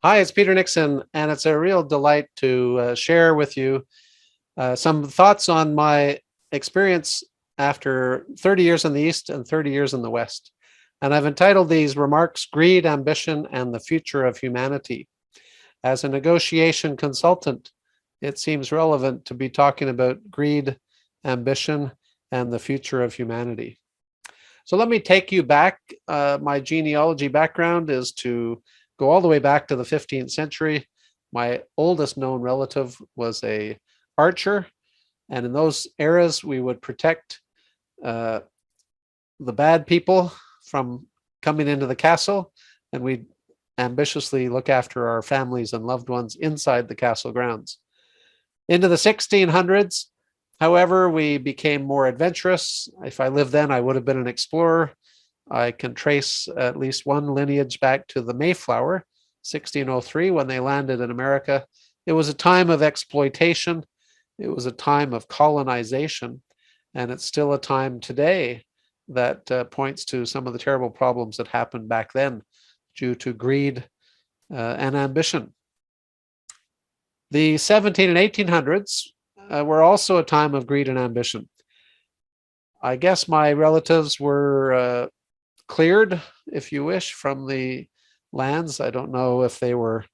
Hi, it's Peter Nixon, and it's a real delight to share with you some thoughts on my experience after 30 years in the East and 30 years in the West. And I've entitled these remarks Greed, Ambition, and the Future of Humanity. As a negotiation consultant, it seems relevant to be talking about greed, ambition, and the future of humanity. So let me take you back. My genealogy background is to go all the way back to the 15th century. My oldest known relative was a archer, and in those eras, we would protect uh, the bad people from coming into the castle, and we'd ambitiously look after our families and loved ones inside the castle grounds. Into the 1600s, however, we became more adventurous. If I lived then, I would have been an explorer. I can trace at least one lineage back to the Mayflower, 1603, when they landed in America. It was a time of exploitation. It was a time of colonization. And it's still a time today that points to some of the terrible problems that happened back then due to greed and ambition. The 17 and 1800s were also a time of greed and ambition. I guess my relatives were cleared, if you wish, from the lands. I don't know if they were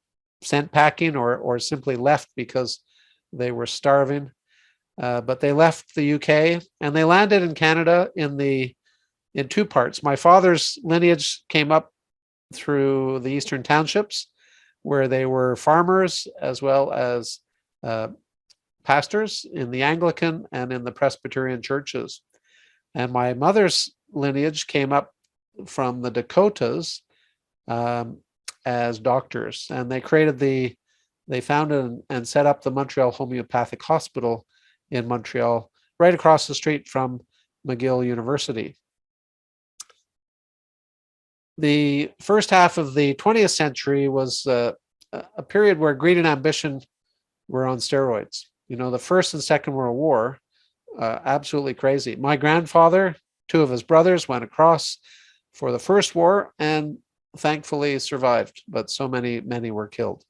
sent packing or simply left because they were starving. But they left the UK and they landed in Canada in two parts. My father's lineage came up through the Eastern Townships, where they were farmers as well as uh, pastors in the Anglican and in the Presbyterian churches. And my mother's lineage came up from the Dakotas um, as doctors, and they founded and set up the Montreal Homeopathic Hospital in Montreal, right across the street from McGill University. The first half of the 20th century was a period where greed and ambition were on steroids. You know, the First and Second World War, absolutely crazy. My grandfather, two of his brothers went across for the First War and thankfully survived, but so many were killed.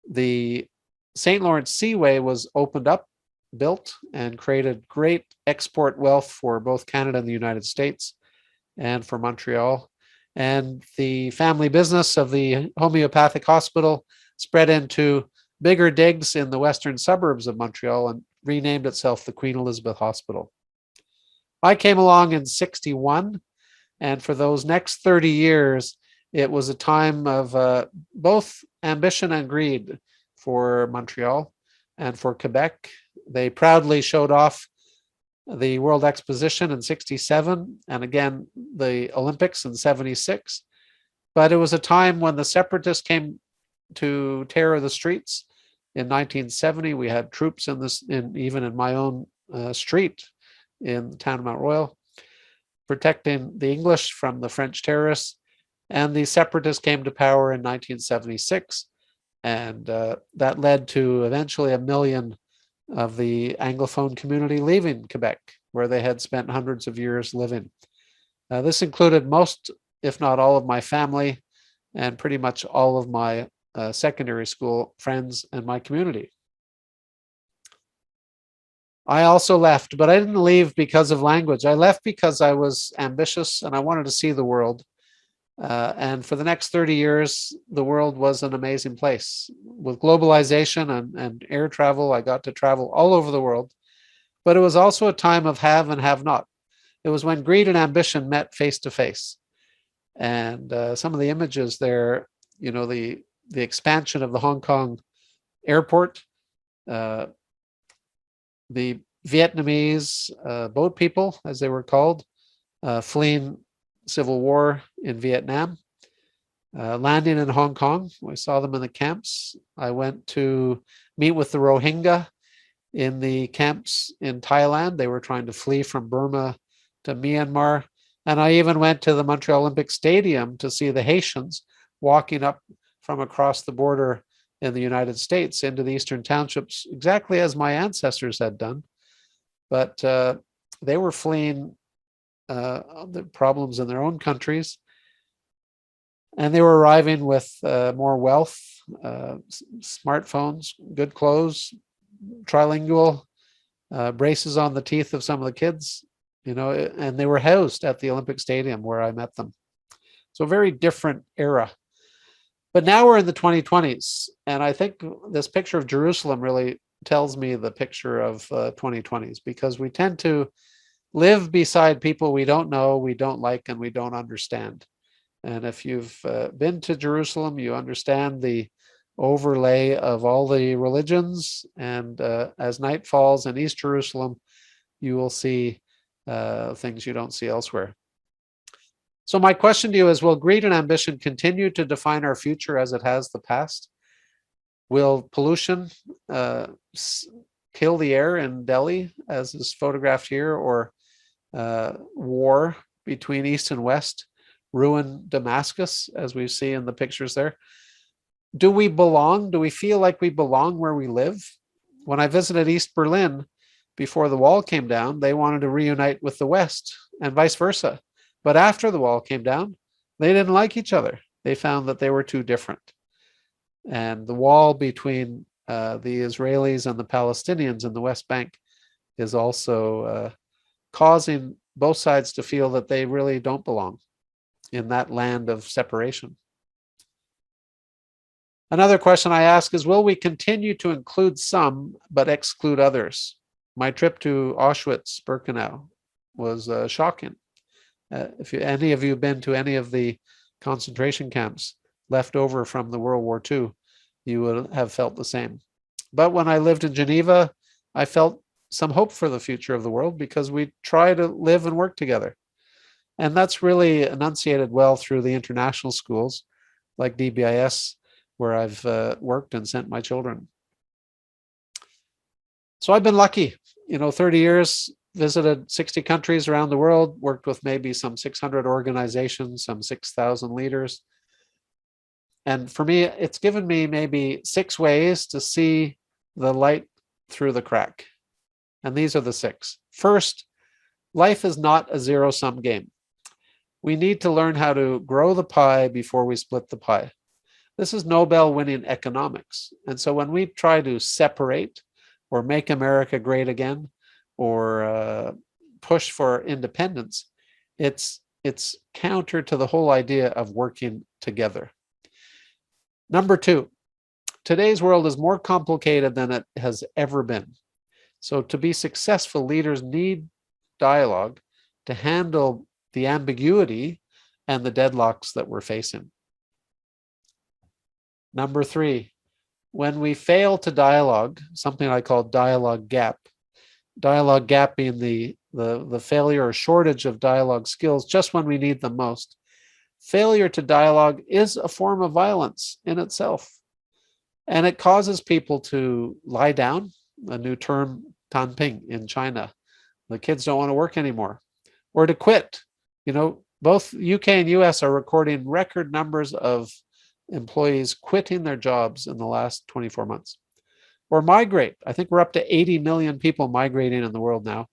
The St. Lawrence Seaway was opened up, built, and created great export wealth for both Canada and the United States and for Montreal. And the family business of the homeopathic hospital spread into bigger digs in the western suburbs of Montreal and renamed itself the Queen Elizabeth Hospital. I came along in 61, and for those next 30 years, it was a time of both ambition and greed for Montreal and for Quebec. They proudly showed off the World Exposition in 67 and again the Olympics in 76. But it was a time when the separatists came to terror the streets. In 1970, we had troops even in my own street in the town of Mount Royal, protecting the English from the French terrorists. And the separatists came to power in 1976. And that led to eventually 1 million of the Anglophone community leaving Quebec, where they had spent hundreds of years living. This included most, if not all, of my family and pretty much all of my secondary school friends and my community. I also left, but I didn't leave because of language. I left because I was ambitious and I wanted to see the world. And for the next 30 years, the world was an amazing place. With globalization and air travel, I got to travel all over the world. But it was also a time of have and have not. It was when greed and ambition met face to face. And some of the images there, you know, the expansion of the Hong Kong airport, uh, the Vietnamese boat people, as they were called, fleeing civil war in Vietnam, landing in Hong Kong. I saw them in the camps. I went to meet with the Rohingya in the camps in Thailand. They were trying to flee from Burma to Myanmar. And I even went to the Montreal Olympic Stadium to see the Haitians walking up from across the border in the United States into the Eastern Townships, exactly as my ancestors had done. But they were fleeing the problems in their own countries. And they were arriving with more wealth, smartphones, good clothes, trilingual, braces on the teeth of some of the kids, and they were housed at the Olympic Stadium where I met them. So a very different era. But now we're in the 2020s, and I think this picture of Jerusalem really tells me the picture of 2020s, because we tend to live beside people we don't know, we don't like, and we don't understand. And if you've been to Jerusalem, you understand the overlay of all the religions. And as night falls in East Jerusalem, you will see things you don't see elsewhere. So my question to you is, will greed and ambition continue to define our future as it has the past? Will pollution kill the air in Delhi, as is photographed here, or war between East and West ruin Damascus, as we see in the pictures there? Do we belong? Do we feel like we belong where we live? When I visited East Berlin before the wall came down, they wanted to reunite with the West and vice versa. But after the wall came down, they didn't like each other. They found that they were too different. And the wall between the Israelis and the Palestinians in the West Bank is also causing both sides to feel that they really don't belong in that land of separation. Another question I ask is, will we continue to include some but exclude others? My trip to Auschwitz-Birkenau was shocking. If any of you have been to any of the concentration camps left over from the World War II, you would have felt the same. But when I lived in Geneva, I felt some hope for the future of the world, because we try to live and work together. And that's really enunciated well through the international schools like DBIS, where I've worked and sent my children. So I've been lucky, 30 years, visited 60 countries around the world, worked with maybe some 600 organizations, some 6,000 leaders. And for me, it's given me maybe 6 ways to see the light through the crack. And these are the 6. First, life is not a zero-sum game. We need to learn how to grow the pie before we split the pie. This is Nobel-winning economics. And so when we try to separate or make America great again, or push for independence, it's counter to the whole idea of working together. Number 2, today's world is more complicated than it has ever been. So to be successful, leaders need dialogue to handle the ambiguity and the deadlocks that we're facing. Number 3, when we fail to dialogue, something I call dialogue gap being the failure or shortage of dialogue skills just when we need them most. Failure to dialogue is a form of violence in itself. And it causes people to lie down, a new term, tanping in China. The kids don't want to work anymore. Or to quit. Both UK and US are recording record numbers of employees quitting their jobs in the last 24 months. Or migrate. I think we're up to 80 million people migrating in the world now.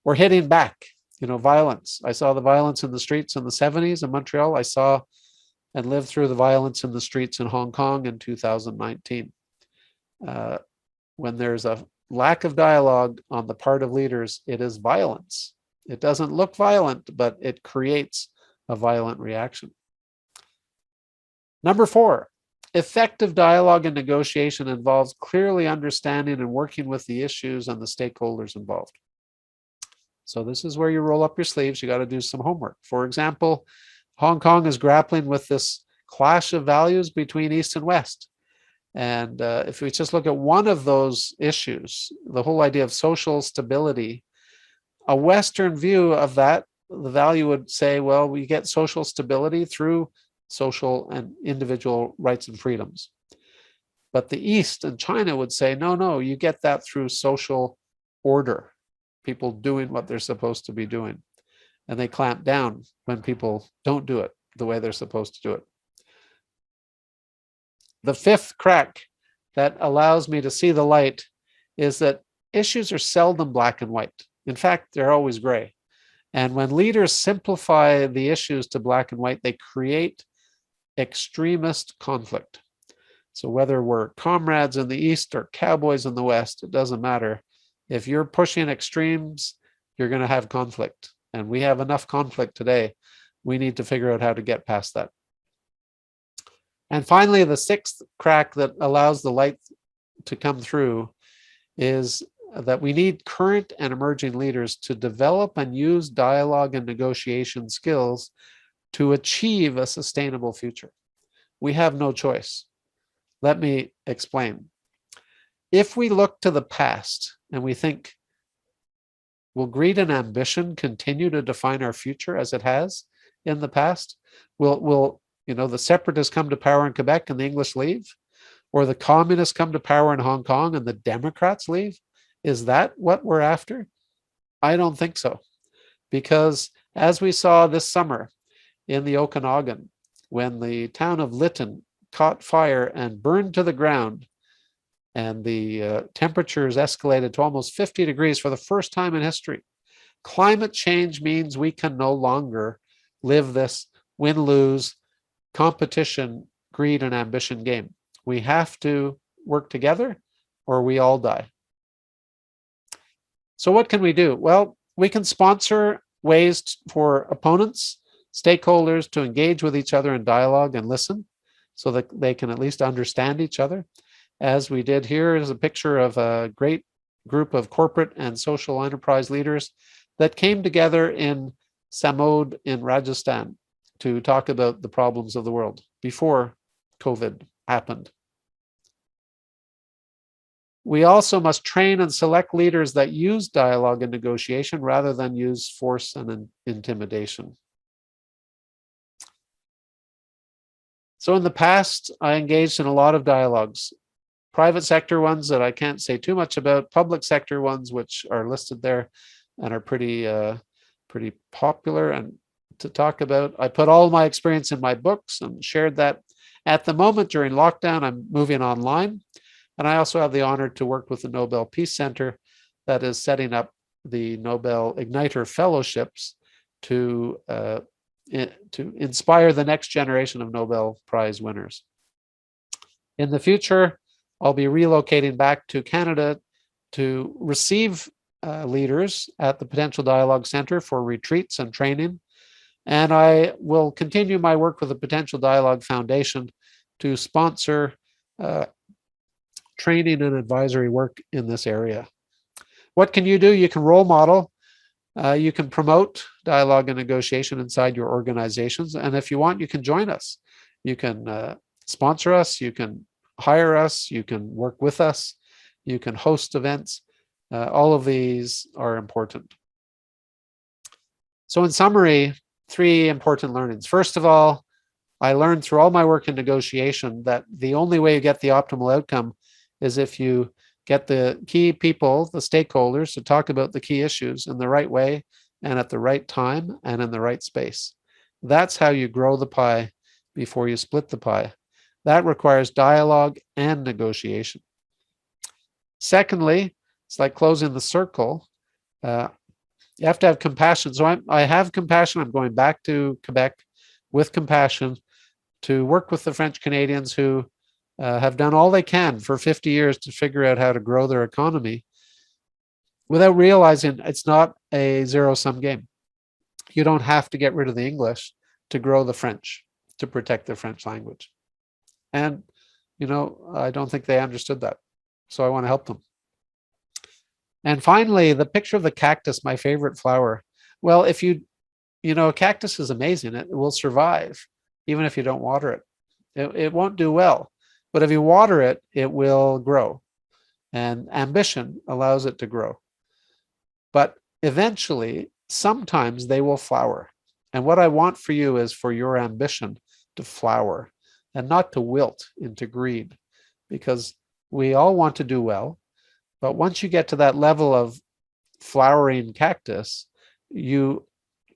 Or hitting back, violence. I saw the violence in the streets in the 70s in Montreal. I saw and lived through the violence in the streets in Hong Kong in 2019. When there's a lack of dialogue on the part of leaders, it is violence. It doesn't look violent, but it creates a violent reaction. Number 4, effective dialogue and negotiation involves clearly understanding and working with the issues and the stakeholders involved. So this is where you roll up your sleeves. You got to do some homework. For example, Hong Kong is grappling with this clash of values between East and West. And if we just look at one of those issues, the whole idea of social stability, a Western view of that, the value would say, well, we get social stability through social and individual rights and freedoms. But the East and China would say, no, you get that through social order, people doing what they're supposed to be doing. And they clamp down when people don't do it the way they're supposed to do it. The 5th crack that allows me to see the light is that issues are seldom black and white. In fact, they're always gray. And when leaders simplify the issues to black and white, they create extremist conflict. So whether we're comrades in the East or cowboys in the West, it doesn't matter. If you're pushing extremes, you're going to have conflict. And we have enough conflict today. We need to figure out how to get past that. And finally, the sixth crack that allows the light to come through is that we need current and emerging leaders to develop and use dialogue and negotiation skills to achieve a sustainable future. We have no choice. Let me explain. If we look to the past and we think, will greed and ambition continue to define our future as it has in the past? Will the separatists come to power in Quebec and the English leave? Or the communists come to power in Hong Kong and the Democrats leave? Is that what we're after? I don't think so. Because as we saw this summer in the Okanagan, when the town of Lytton caught fire and burned to the ground, and the temperatures escalated to almost 50 degrees for the first time in history. Climate change means we can no longer live this win-lose competition, greed, and ambition game. We have to work together or we all die. So what can we do? Well, we can sponsor ways for opponents, stakeholders to engage with each other in dialogue and listen so that they can at least understand each other. As we did here is a picture of a great group of corporate and social enterprise leaders that came together in Samod in Rajasthan to talk about the problems of the world before COVID happened. We also must train and select leaders that use dialogue and negotiation rather than use force and intimidation. So in the past, I engaged in a lot of dialogues. Private sector ones that I can't say too much about, public sector ones which are listed there and are pretty popular and to talk about. I put all my experience in my books and shared that. At the moment during lockdown, I'm moving online, and I also have the honor to work with the Nobel Peace Center that is setting up the Nobel Igniter Fellowships to inspire the next generation of Nobel Prize winners. In the future, I'll be relocating back to Canada to receive leaders at the Potential Dialogue Center for retreats and training. And I will continue my work with the Potential Dialogue Foundation to sponsor training and advisory work in this area. What can you do? You can role model. You can promote dialogue and negotiation inside your organizations. And if you want, you can join us. You can sponsor us. You can hire us, you can work with us, you can host events. All of these are important. So in summary, 3 important learnings. First of all, I learned through all my work in negotiation that the only way you get the optimal outcome is if you get the key people, the stakeholders, to talk about the key issues in the right way and at the right time and in the right space. That's how you grow the pie before you split the pie. That requires dialogue and negotiation. Secondly, it's like closing the circle. You have to have compassion. So I have compassion. I'm going back to Quebec with compassion to work with the French Canadians who have done all they can for 50 years to figure out how to grow their economy without realizing it's not a zero-sum game. You don't have to get rid of the English to grow the French, to protect the French language. And, I don't think they understood that. So I want to help them. And finally, the picture of the cactus, my favorite flower. Well, if a cactus is amazing. It will survive, even if you don't water it. It won't do well. But if you water it, it will grow. And ambition allows it to grow. But eventually, sometimes they will flower. And what I want for you is for your ambition to flower and not to wilt into greed, because we all want to do well. But once you get to that level of flowering cactus, you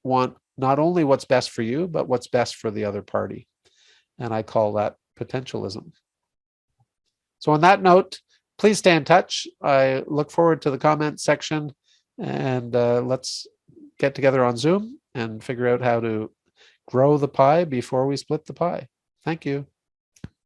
want not only what's best for you, but what's best for the other party. And I call that potentialism. So on that note, please stay in touch. I look forward to the comment section, and let's get together on Zoom and figure out how to grow the pie before we split the pie. Thank you.